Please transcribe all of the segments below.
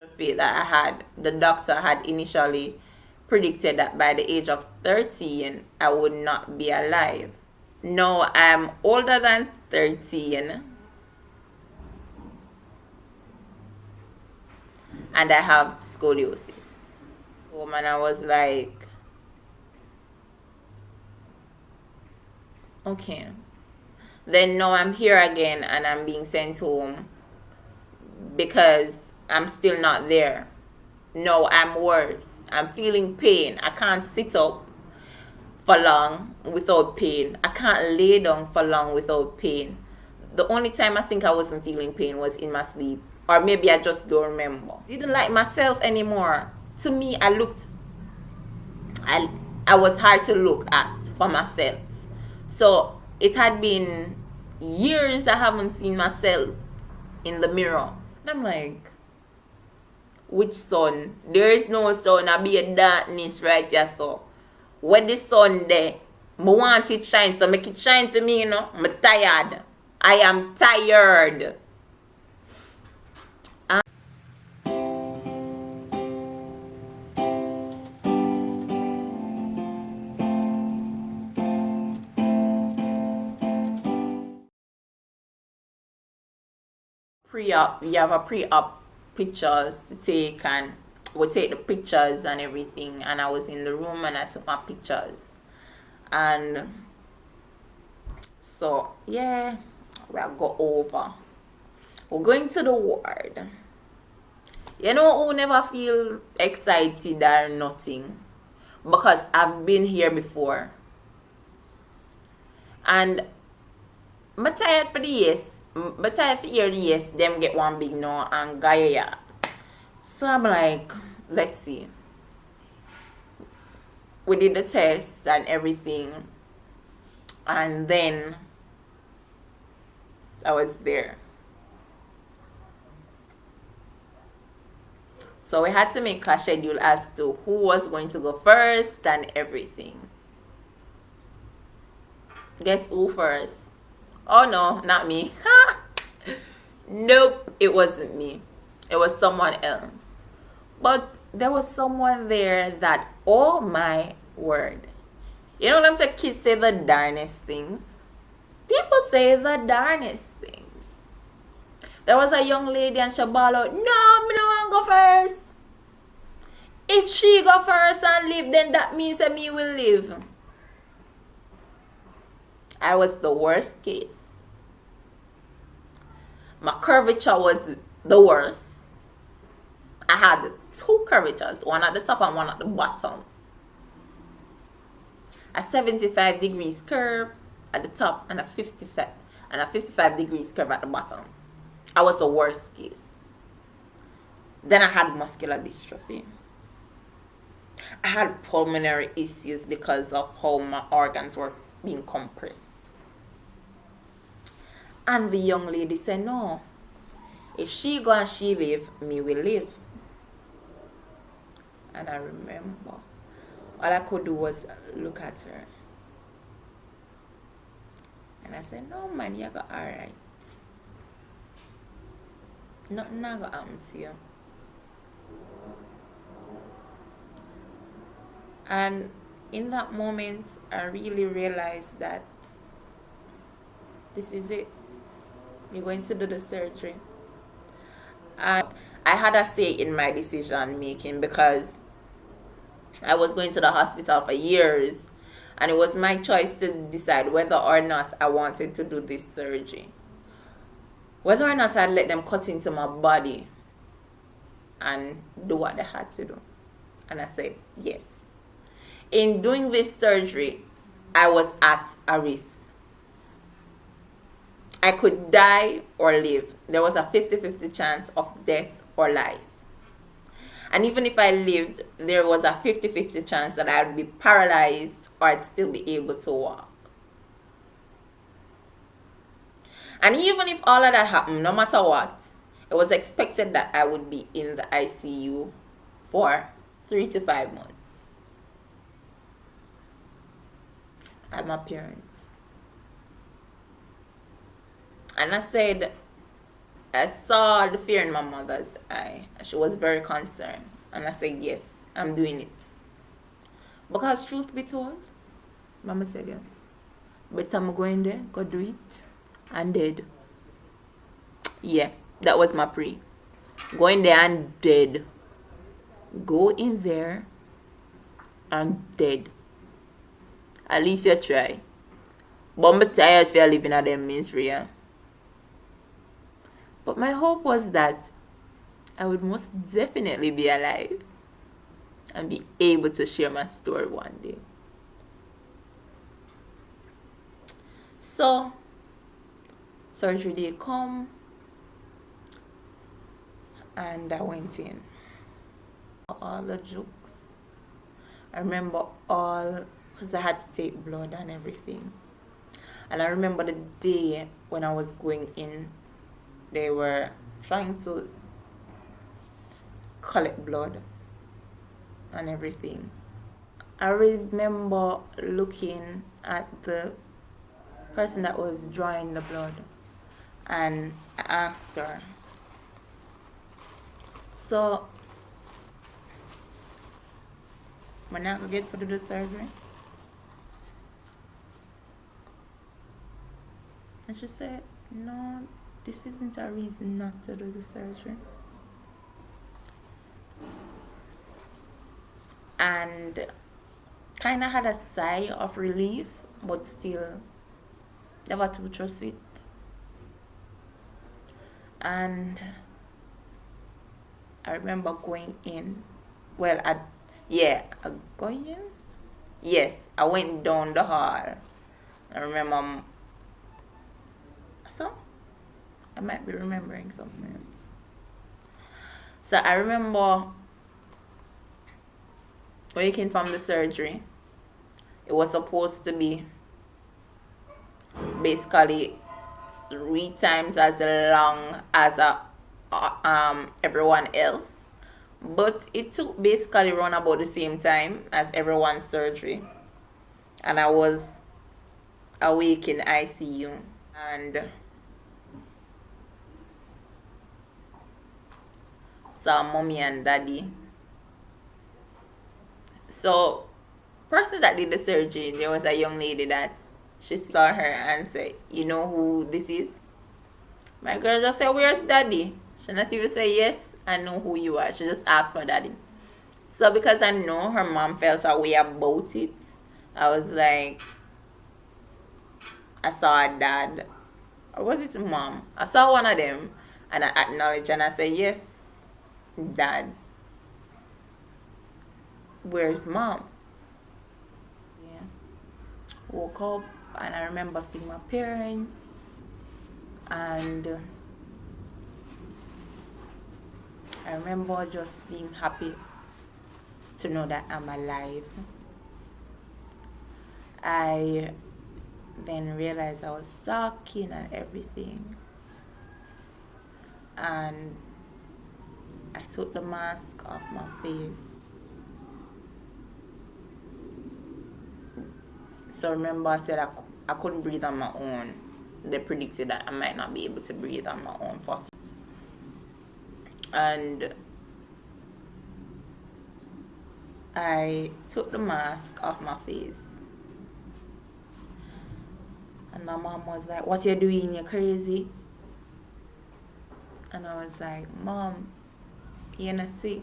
That I had, the doctor had initially predicted that by the age of 13 I would not be alive. Now I'm older than 13 and I have scoliosis. And I was like, okay. Then now I'm here again and I'm being sent home because I'm still not there. No, I'm worse. I'm feeling pain. I can't sit up for long without pain. I can't lay down for long without pain. The only time I think I wasn't feeling pain was in my sleep. Or maybe I just don't remember. Didn't like myself anymore. To me, I, I was hard to look at for myself. So it had been years I haven't seen myself in the mirror. And I'm like, which sun? There is no sun. I be a darkness right here, so. When the sun there, I want it shine, so make it shine for me, I'm tired. I am tired. Pre-op, you have a pre-op pictures to take, and we take the pictures and everything, and I was in the room and I took my pictures. And so yeah, we'll go over. We're going to the ward. You know who never feel excited or nothing? Because I've been here before. And I'm tired for the yes. I'm tired for hear the yes, them get one big no and Gaia. So I'm like, let's see. We did the test and everything. And then I was there. So we had to make a schedule as to who was going to go first and everything. Guess who first? Oh no, not me. Nope, it wasn't me. It was someone else. But there was someone there that, oh my word. You know what I'm saying? Kids say the darnest things. People say the darnest things. There was a young lady and she bawled out, no, me don't want to go first. If she go first and live, then that means that me will live. I was the worst case. My curvature was the worst. I had two curvatures, one at the top and one at the bottom. A 75 degrees curve at the top and a 55 degrees curve at the bottom. I was the worst case. Then I had muscular dystrophy. I had pulmonary issues because of how my organs were being compressed. And the young lady said, no, if she go and she live, me will live. And I remember, all I could do was look at her. And I said, no man, you got alright. Nothing not gonna happen to you. And in that moment, I really realized that this is it. You're going to do the surgery. And I had a say in my decision making because I was going to the hospital for years and it was my choice to decide whether or not I wanted to do this surgery. Whether or not I'd let them cut into my body and do what they had to do. And I said yes. In doing this surgery, I was at a risk. I could die or live. There was a 50-50 chance of death or life. And even if I lived, there was a 50-50 chance that I would be paralyzed or I'd still be able to walk. And even if all of that happened, no matter what, it was expected that I would be in the ICU for 3 to 5 months. At my parents. And I said, I saw the fear in my mother's eye. She was very concerned. And I said, yes, I'm doing it. Because truth be told, Mama tell you, better I'm going there, go do it, and dead. Yeah, that was my pre. Going there and dead. Go in there and dead. At least you try. But I'm tired for living at them misery. Yeah? But my hope was that I would most definitely be alive and be able to share my story one day. So, surgery day come, and I went in. All the jokes. I remember all, because I had to take blood and everything. And I remember the day when I was going in, they were trying to collect blood and everything. I remember looking at the person that was drawing the blood, and I asked her, so when I go get for the surgery? And she said, no, this isn't a reason not to do the surgery. And kind of had a sigh of relief, but still never to trust it. And I remember going in. Well, going in? Yes, I went down the hall. I remember. So, I might be remembering something else. So, I remember waking from the surgery. It was supposed to be basically 3 times as long as everyone else, but it took basically around about the same time as everyone's surgery, and I was awake in ICU, and saw mommy and daddy. So, person that did the surgery, there was a young lady that she saw her and said, you know who this is? My girl just said, where's daddy? She not even say, yes, I know who you are. She just asked for daddy. So because I know her mom felt a way about it, I was like, I saw her dad. Or was it mom? I saw one of them and I acknowledged and I said, yes, dad. Where's mom? Yeah. Woke up and I remember seeing my parents, and I remember just being happy to know that I'm alive. I then realized I was talking and everything, and I took the mask off my face. So remember I said I couldn't breathe on my own. They predicted that I might not be able to breathe on my own for months. And I took the mask off my face. And my mom was like, what you doing? You're crazy. And I was like, Mom, you know, see,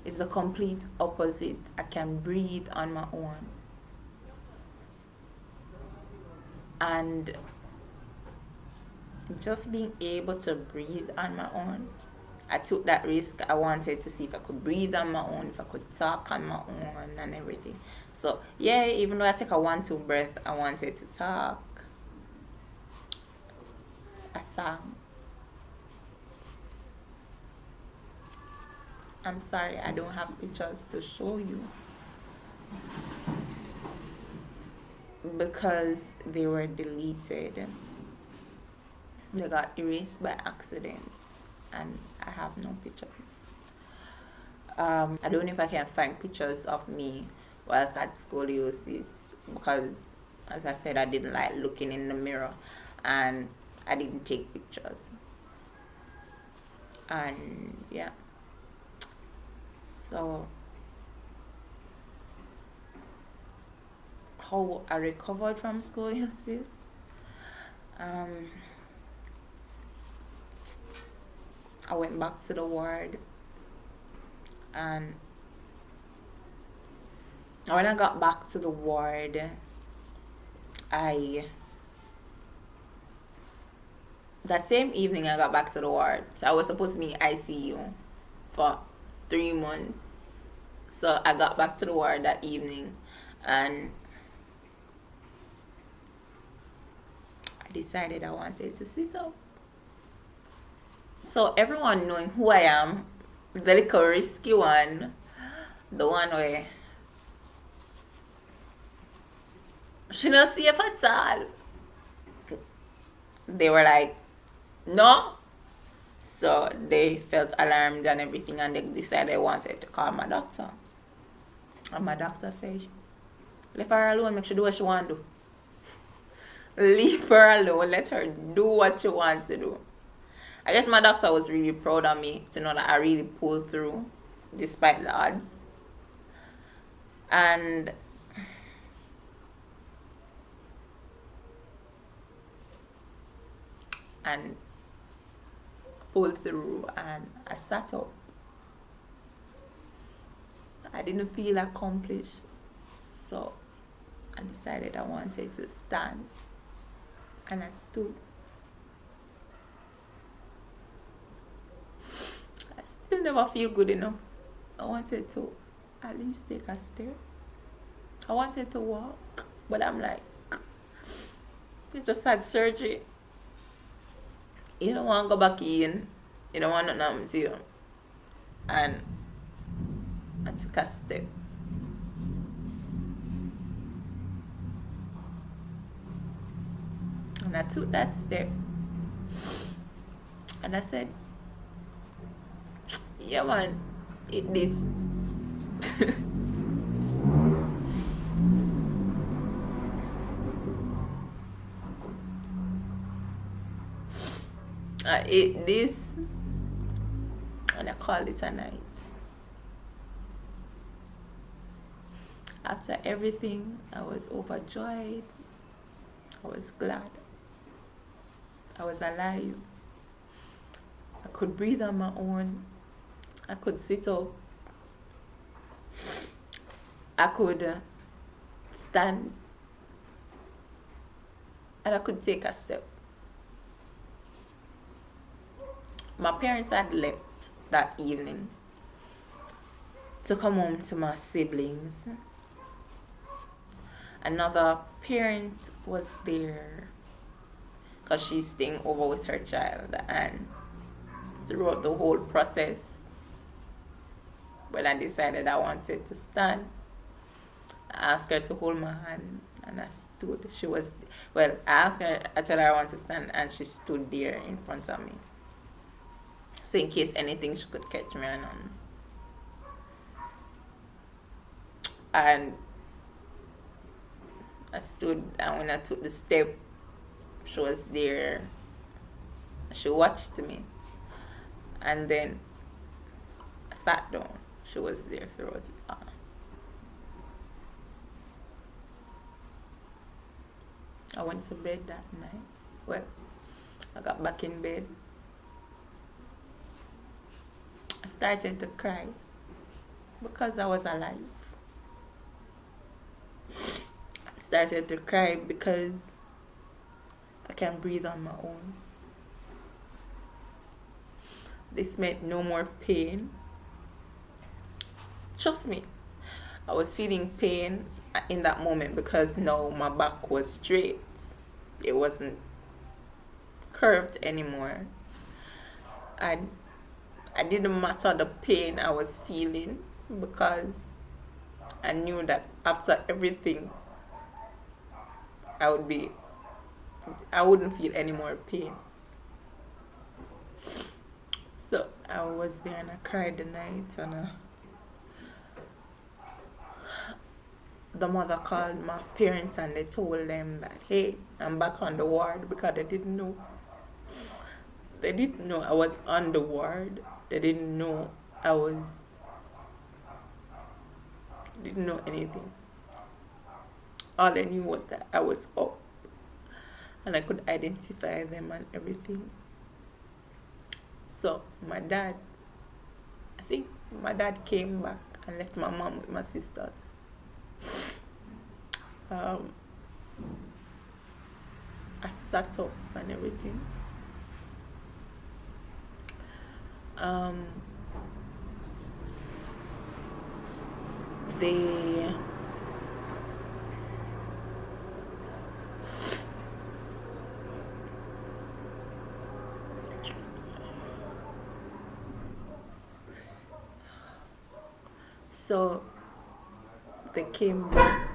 it's the complete opposite. I can breathe on my own. And just being able to breathe on my own, I took that risk. I wanted to see if I could breathe on my own, if I could talk on my own and everything. So yeah, even though I take a 1-2 breath, I wanted to talk. I sang. I'm sorry, I don't have pictures to show you because they were deleted. They got erased by accident and I have no pictures. I don't know if I can find pictures of me whilst I had scoliosis because, as I said, I didn't like looking in the mirror, and I didn't take pictures. And yeah, so how I recovered from scoliosis. Um, I went back to the ward, and when I got back to the ward, I that same evening I got back to the ward. So I was supposed to be in ICU for 3 months. So I got back to the ward that evening, and I decided I wanted to sit up. So everyone knowing who I am, the little risky one, the one where she not safe at all. They were like, no. So they felt alarmed and everything, and they decided they wanted to call my doctor. And my doctor said, leave her alone, make she do what she want to do. Leave her alone, let her do what she wants to do. I guess my doctor was really proud of me to know that I really pulled through despite the odds. And pulled through, and I sat up. I didn't feel accomplished, so I decided I wanted to stand, and I stood. I still never feel good enough. I wanted to at least take a step. I wanted to walk, but I'm like, you just had surgery. You don't want to go back in. You don't want nothing happen to you. And I took a step. And I took that step. And I said, yeah man, eat this. I ate this, and I called it a night. After everything, I was overjoyed. I was glad. I was alive. I could breathe on my own. I could sit up. I could stand. And I could take a step. My parents had left that evening to come home to my siblings. Another parent was there because she's staying over with her child, and throughout the whole process, when I decided I wanted to stand, I asked her to hold my hand, and I stood. I asked her, I told her I wanted to stand, and she stood there in front of me. So in case anything, she could catch me. And I stood, and when I took the step, she was there. She watched me. And then I sat down. She was there throughout it all. I went to bed that night. Well, I got back in bed. I started to cry because I was alive. I started to cry because I can breathe on my own. This meant no more pain. Trust me, I was feeling pain in that moment because now my back was straight. It wasn't curved anymore. And it didn't matter the pain I was feeling because I knew that after everything, I wouldn't feel any more pain. So I was there and I cried the night, and the mother called my parents and they told them that, hey, I'm back on the ward because they didn't know They didn't know I was on the ward. They didn't know I was, didn't know anything. All they knew was that I was up and I could identify them and everything. So my dad, I think my dad came back and left my mom with my sisters. Um, I sat up and everything. Um, they so they came back.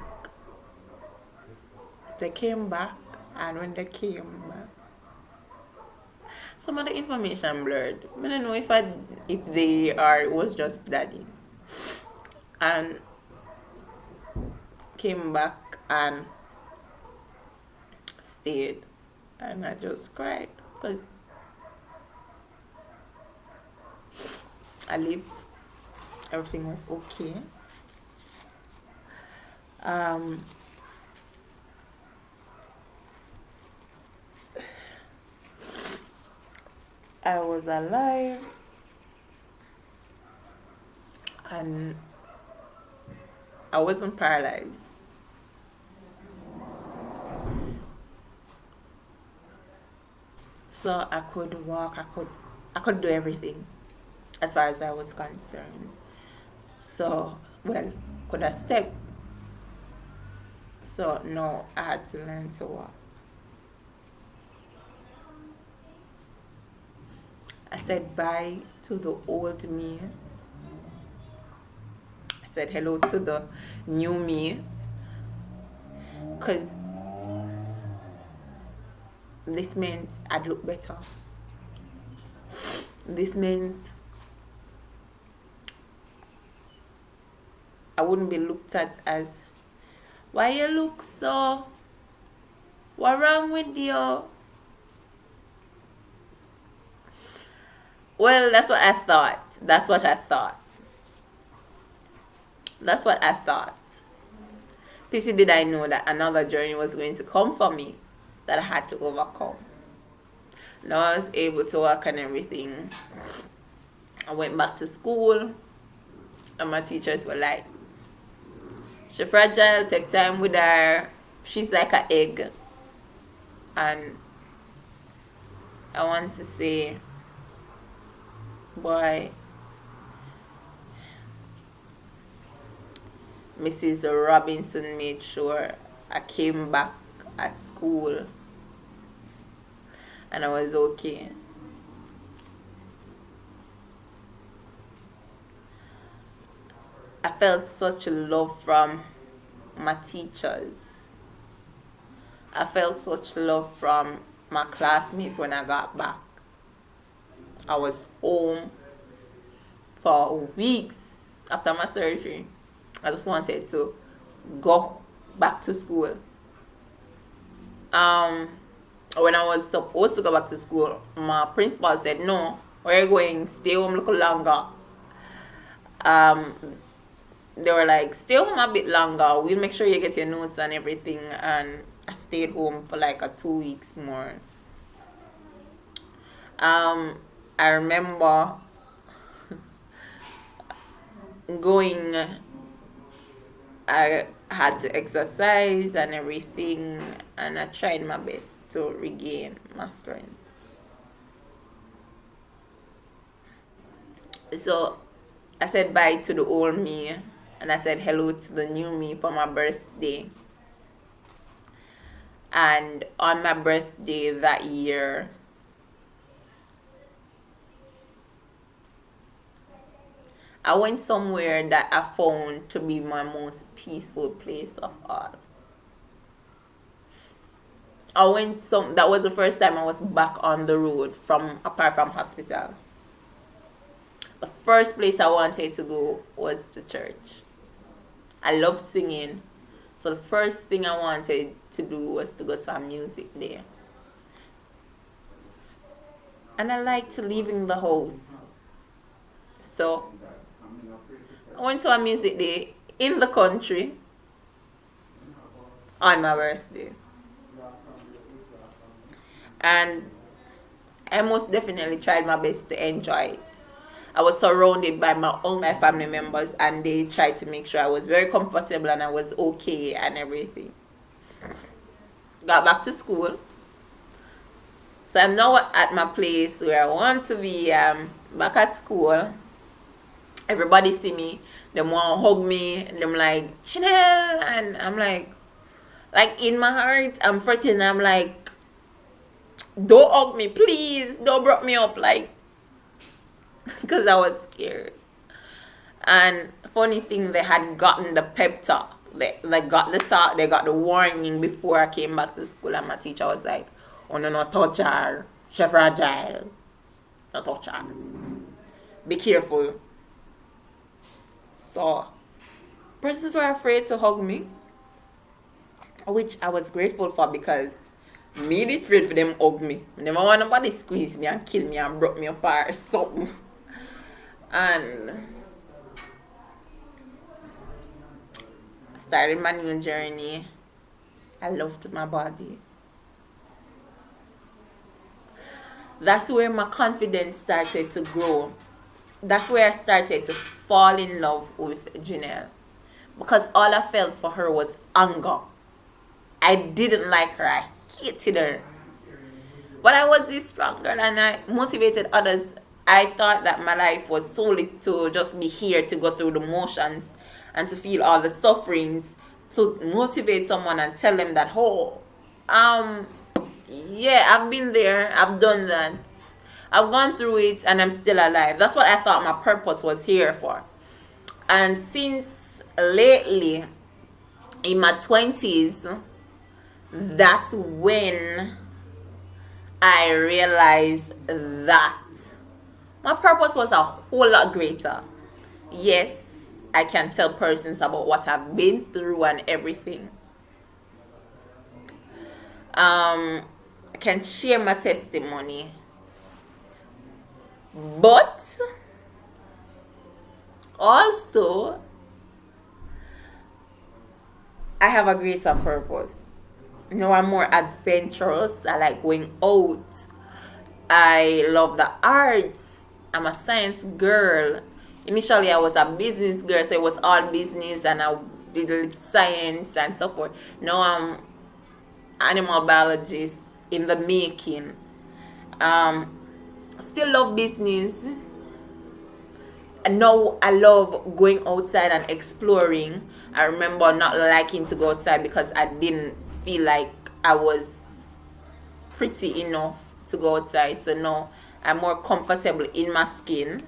They came back, and when they came back, some of the information blurred. I don't know if they are, it was just daddy, and came back and stayed, and I just cried because I lived. Everything was okay. I was alive, and I wasn't paralyzed. So I could walk, I could do everything as far as I was concerned. So, well, could I step? So no, I had to learn to walk. I said bye to the old me. I said hello to the new me. Because this meant I'd look better. This meant I wouldn't be looked at as, why you look so? What wrong with you? Well, that's what I thought. That's what I thought. That's what I thought. Pity did I know that another journey was going to come for me that I had to overcome. Now I was able to work and everything. I went back to school, and my teachers were like, she's fragile, take time with her. She's like an egg. And I want to say, boy, Mrs. Robinson made sure I came back at school and I was okay. I felt such love from my teachers. I felt such love from my classmates when I got back. I was home for weeks after my surgery. I just wanted to go back to school. When I was supposed to go back to school, my principal said, no, we're going, stay home a little longer. They were like, stay home a bit longer. We'll make sure you get your notes and everything. And I stayed home for like 2 weeks more. I remember going, I had to exercise and everything, and I tried my best to regain my strength. So I said bye to the old me, and I said hello to the new me for my birthday. And on my birthday that year, I went somewhere that I found to be my most peaceful place of all. That was the first time I was back on the road apart from hospital. The first place I wanted to go was to church. I loved singing. So the first thing I wanted to do was to go to a music day. and I like to leaving the house. So I went to a music day in the country on my birthday. And I most definitely tried my best to enjoy it. I was surrounded by all my family members, and they tried to make sure I was very comfortable and I was okay and everything. Got back to school. So I'm now at my place where I want to be, back at school. Everybody see me, they want to hug me, and them like, Chanel, and I'm like in my heart, I'm fretting, I'm like, don't hug me, please, don't break me up, like, because I was scared. And funny thing, they had gotten the pep talk. They got the talk, they got the warning before I came back to school, and my teacher was like, oh no, not touch her, she fragile, not touch her, be careful. So persons were afraid to hug me, which I was grateful for, because me did afraid for them hug me. I never want nobody squeeze me and kill me and broke me apart or something. And started my new journey. I loved my body. That's where my confidence started to grow. That's where I started to fall in love with Janelle. Because all I felt for her was anger. I didn't like her. I hated her. But I was this strong girl and I motivated others. I thought that my life was solely to just be here to go through the motions and to feel all the sufferings, to motivate someone and tell them that, oh, yeah, I've been there, I've done that, I've gone through it, and I'm still alive. That's what I thought my purpose was here for. And since lately, in my 20s, that's when I realized that my purpose was a whole lot greater. Yes, I can tell persons about what I've been through and everything. I can share my testimony, but also I have a greater purpose. You know, I'm more adventurous. I like going out. I love the arts. I'm a science girl. Initially, I was a business girl, so it was all business, and I did science and so forth. Now I'm animal biologist in the making. Still love business. And now I love going outside and exploring. I remember not liking to go outside because I didn't feel like I was pretty enough to go outside. So now I'm more comfortable in my skin.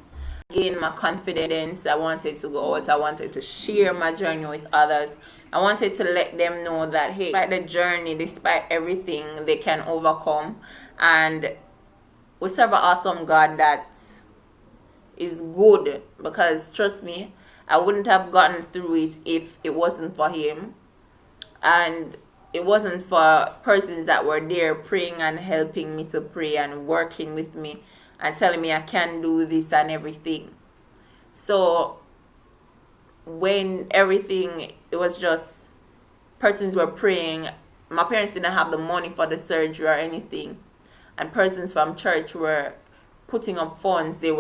Gain my confidence. I wanted to go out. I wanted to share my journey with others. I wanted to let them know that, hey, despite the journey, despite everything, they can overcome. And we serve an awesome God that is good, because trust me, I wouldn't have gotten through it if it wasn't for him, and it wasn't for persons that were there praying and helping me to pray and working with me and telling me I can do this and everything. So when everything, it was just persons were praying, my parents didn't have the money for the surgery or anything, and persons from church were putting up funds. They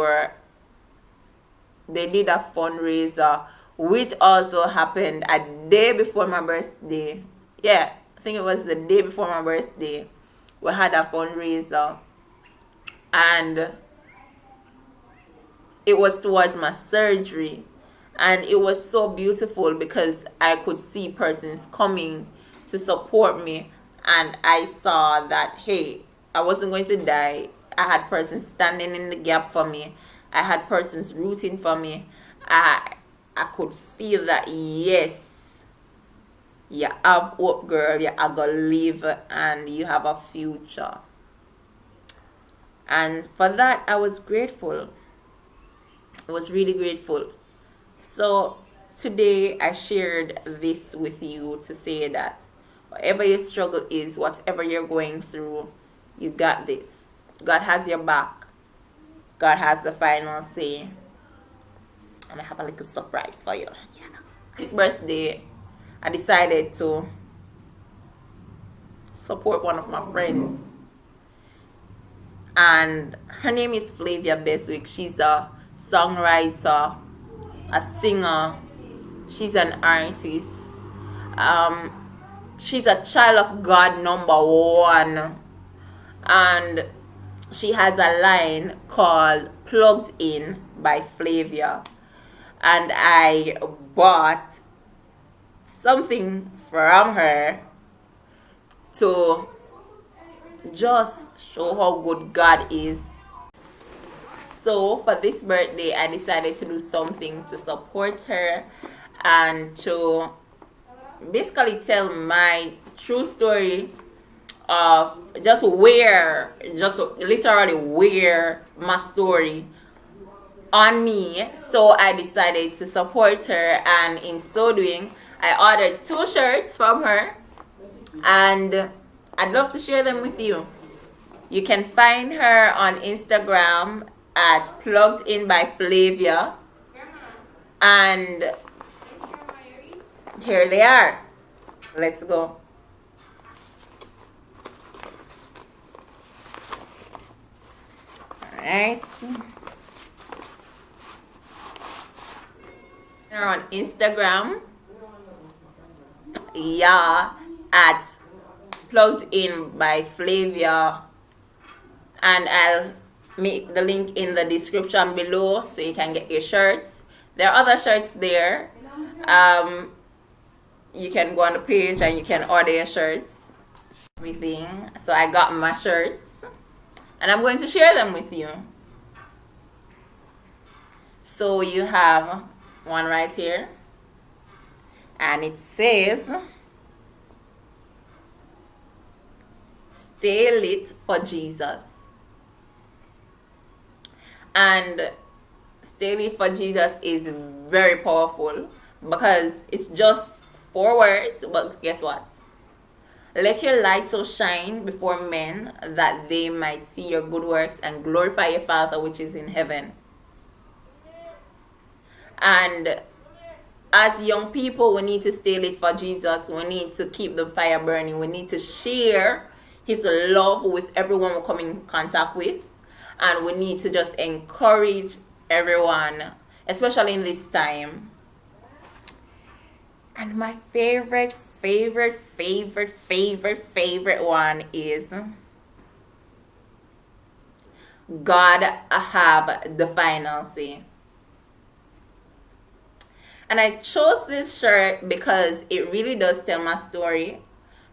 did a fundraiser, which also happened a day before my birthday. Yeah, I think it was the day before my birthday. We had a fundraiser, and it was towards my surgery. And it was so beautiful because I could see persons coming to support me, and I saw that, hey, I wasn't going to die. I had persons standing in the gap for me. I had persons rooting for me. I could feel that, yes, you have hope, girl. You are going to live and you have a future. And for that, I was grateful. I was really grateful. So today I shared this with you to say that whatever your struggle is, whatever you're going through, you got this. God has your back. God has the final say. And I have a little surprise for you. Yeah. This birthday, I decided to support one of my friends. And her name is Flavia Beswick. She's a songwriter, a singer. She's an artist. She's a child of God #1. And she has a line called Plugged In by Flavia. And I bought something from her to just show how good God is. So for this birthday, I decided to do something to support her and to basically tell my true story of just literally wear my story on me. So I decided to support her, and in so doing, I ordered 2 shirts from her, and I'd love to share them with you. You can find her on Instagram at Plugged In by Flavia, and here they are. Let's go. Alright. Her on Instagram. Yeah, at Plugged In by Flavia. And I'll make the link in the description below so you can get your shirts. There are other shirts there. You can go on the page and you can order your shirts. Everything. So I got my shirts and I'm going to share them with you. So you have one right here, and it says, "Stay lit for Jesus." And "Stay lit for Jesus" is very powerful because it's just 4 words, but guess what? "Let your light so shine before men that they might see your good works and glorify your Father which is in heaven." And as young people, we need to stay lit for Jesus. We need to keep the fire burning. We need to share his love with everyone we come in contact with. And we need to just encourage everyone, especially in this time. And my favorite one is, "God have the final say." And I chose this shirt because it really does tell my story.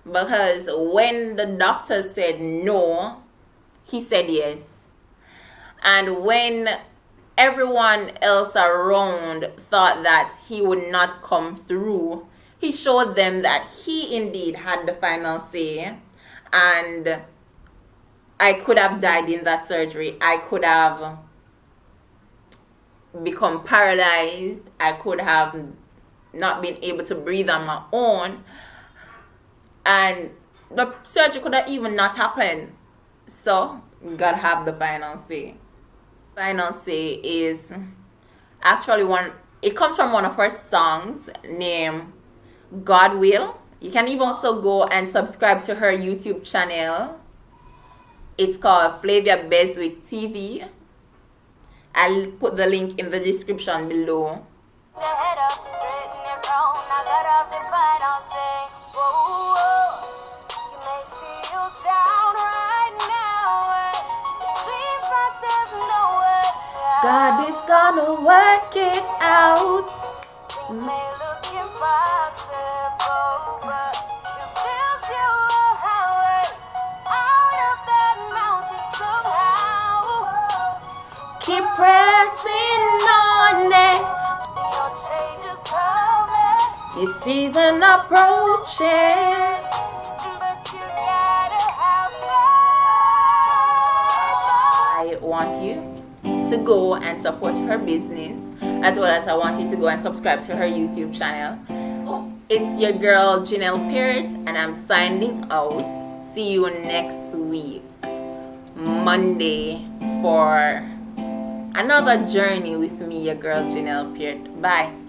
Because when the doctor said no, he said yes. And when everyone else around thought that he would not come through, he showed them that he indeed had the final say. And I could have died in that surgery. I could have become paralyzed. I could have not been able to breathe on my own, and the surgery could have even not happened. So God have the final say. Final say is actually it comes from one of her songs named "God Will." You can even also go and subscribe to her YouTube channel. It's called Flavia Beswick TV. I'll put the link in the description below. God is gonna work it out. Things may look impossible, but you built your highway out of that mountain somehow. Keep pressing on it. Your change is coming. Your season approaching. But you gotta have faith. I want you to go and support her business, as well as I want you to go and subscribe to her YouTube channel. It's your girl Janelle Parrott, and I'm signing out. See you next week. Monday for another journey with me, your girl Janelle Peart. Bye.